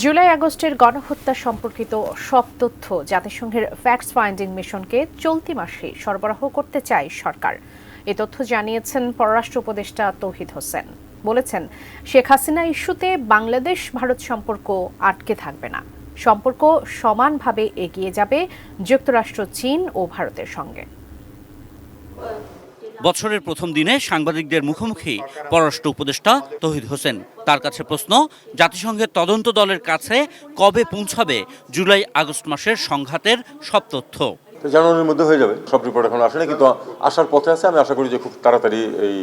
জুলাই আগস্টের গণহত্যা সম্পর্কিত সব তথ্য জাতিসংঘের ফ্যাক্টস ফাইন্ডিং মিশনকে চলতি মাসে সরবরাহ করতে চায় সরকার। এ তথ্য জানিয়েছেন পররাষ্ট্র উপদেষ্টা তৌহিদ হোসেন। বলেছেন, শেখ হাসিনা ইস্যুতে বাংলাদেশ ভারত সম্পর্ক আটকে থাকবে না, সম্পর্ক সমানভাবে এগিয়ে যাবে যুক্তরাষ্ট্র, চীন ও ভারতের সঙ্গে। বছরের প্রথম দিনে সাংবাদিকদের মুখোমুখি পররাষ্ট্র উপদেষ্টা তৌহিদ হোসেন। তার কাছে প্রশ্ন, জাতিসংঘের তদন্ত দলের কাছে কবে পৌঁছাবে জুলাই আগস্ট মাসের সংঘাতের সব তথ্য? জানুয়ারির মধ্যে হয়ে যাবে। সব রিপোর্ট এখন আসে না, কিন্তু আসার পথে আছে। আমি আশা করি যে খুব তাড়াতাড়ি এই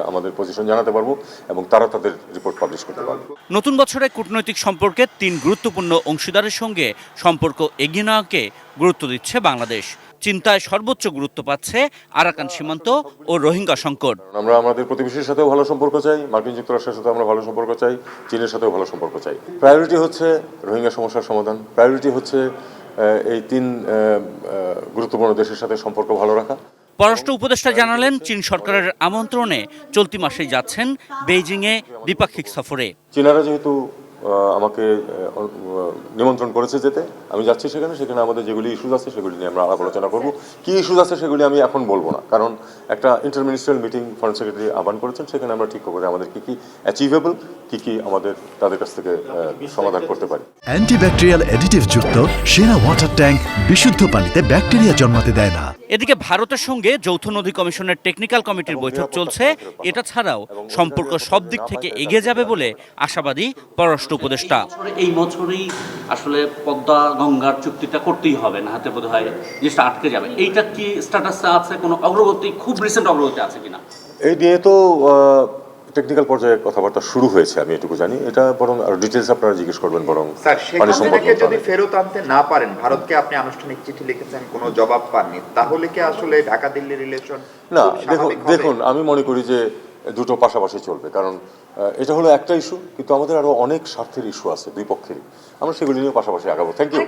আমাদের পজিশন জানাতে পারবো এবং তারা তাদের রিপোর্ট পাবলিশ করতে পারবে। নতুন বছরে কূটনৈতিক সম্পর্কের 3 গুরুত্বপূর্ণ অংশীদারের সঙ্গে সম্পর্ক এগিয়ে নেওয়াকে গুরুত্ব দিচ্ছে বাংলাদেশ। চিন্তায় সর্বোচ্চ গুরুত্ব পাচ্ছে আরাকান সীমান্ত ও রোহিঙ্গা সংকট। আমরা আমাদের প্রতিবেশীর সাথেও ভালো সম্পর্ক চাই, মার্কিন যুক্তরাষ্ট্রের সাথে আমরা ভালো সম্পর্ক চাই, চীনের সাথেও ভালো সম্পর্ক চাই। প্রায়োরিটি হচ্ছে রোহিঙ্গা সমস্যার সমাধান, প্রায়োরিটি হচ্ছে এই 3 গুরুত্বপূর্ণ দেশের সাথে সম্পর্ক ভালো রাখা। পররাষ্ট্র উপদেষ্টা জানালেন, চীন সরকারের আমন্ত্রণে চলতি মাসেই যাচ্ছেন বেইজিংয়ে দ্বিপাক্ষিক সফরে। চীনারা যেহেতু আমাকে নিমন্ত্রণ করেছে যেতে, আমি যাচ্ছি সেখানে আমাদের যেগুলি ইস্যুজ আছে সেগুলি নিয়ে আমরা আলাপ আলোচনা করব। কী ইস্যুজ আছে সেগুলি আমি এখন বলবো না, কারণ একটা ইন্টারমিনিস্ট্রিয়াল মিটিং ফরেন সেক্রেটারি আহ্বান করেছেন, সেখানে আমরা ঠিক করে আমাদের কী অ্যাচিভেবল, কী আমাদের তাদের কাছ থেকে সমাধান করতে পারি। অ্যান্টিব্যাকটেরিয়াল অ্যাডিটিভ যুক্ত সেরা ওয়াটার ট্যাঙ্ক বিশুদ্ধ পানিতে ব্যাকটেরিয়া জন্মাতে দেয় না। এদিকে ভারতের সঙ্গে যৌথ নদী কমিশনের টেকনিক্যাল কমিটির বৈঠক চলছে। এটা ছাড়াও সম্পর্ক সব দিক থেকে এগিয়ে যাবে বলে আশাবাদী পররাষ্ট্র উপদেষ্টা। এই বছরই আসলে পদ্মা গঙ্গার চুক্তিটা করতেই হবে, না হাতে বোধ হয় জিনিসটা আটকে যাবে। এইটা কি স্ট্যাটাসে আছে? কোনো অগ্রগতি, খুব রিসেন্ট অগ্রগতি আছে কিনা? এই নিয়ে তো টেকনিক্যাল পর্যায়ে কথাবার্তা শুরু হয়েছে, আমি এটুকু জানি। এটা বরং আর ডিটেলস আপনারা জিজ্ঞেস করবেন। বরং স্যার, শেখ হাসিনাকে যদি ফেরত আনতে না পারেন, ভারতকে আপনি আনুষ্ঠানিক চিঠি লিখেছেন, কোনো জবাব পাননি, তাহলে কি আসলে ঢাকা দিল্লি রিলেশন? না, দেখুন আমি মনে করি যে দুটো পাশাপাশি চলবে, কারণ এটা হলো একটা ইস্যু, কিন্তু আমাদের আরো অনেক স্বার্থের ইস্যু আছে দুই পক্ষেরই। আমরা সেগুলি নিয়ে পাশাপাশি আগাবো। Thank you.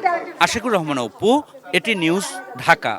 আশিকুর রহমান অপু, এটি নিউজ, ঢাকা।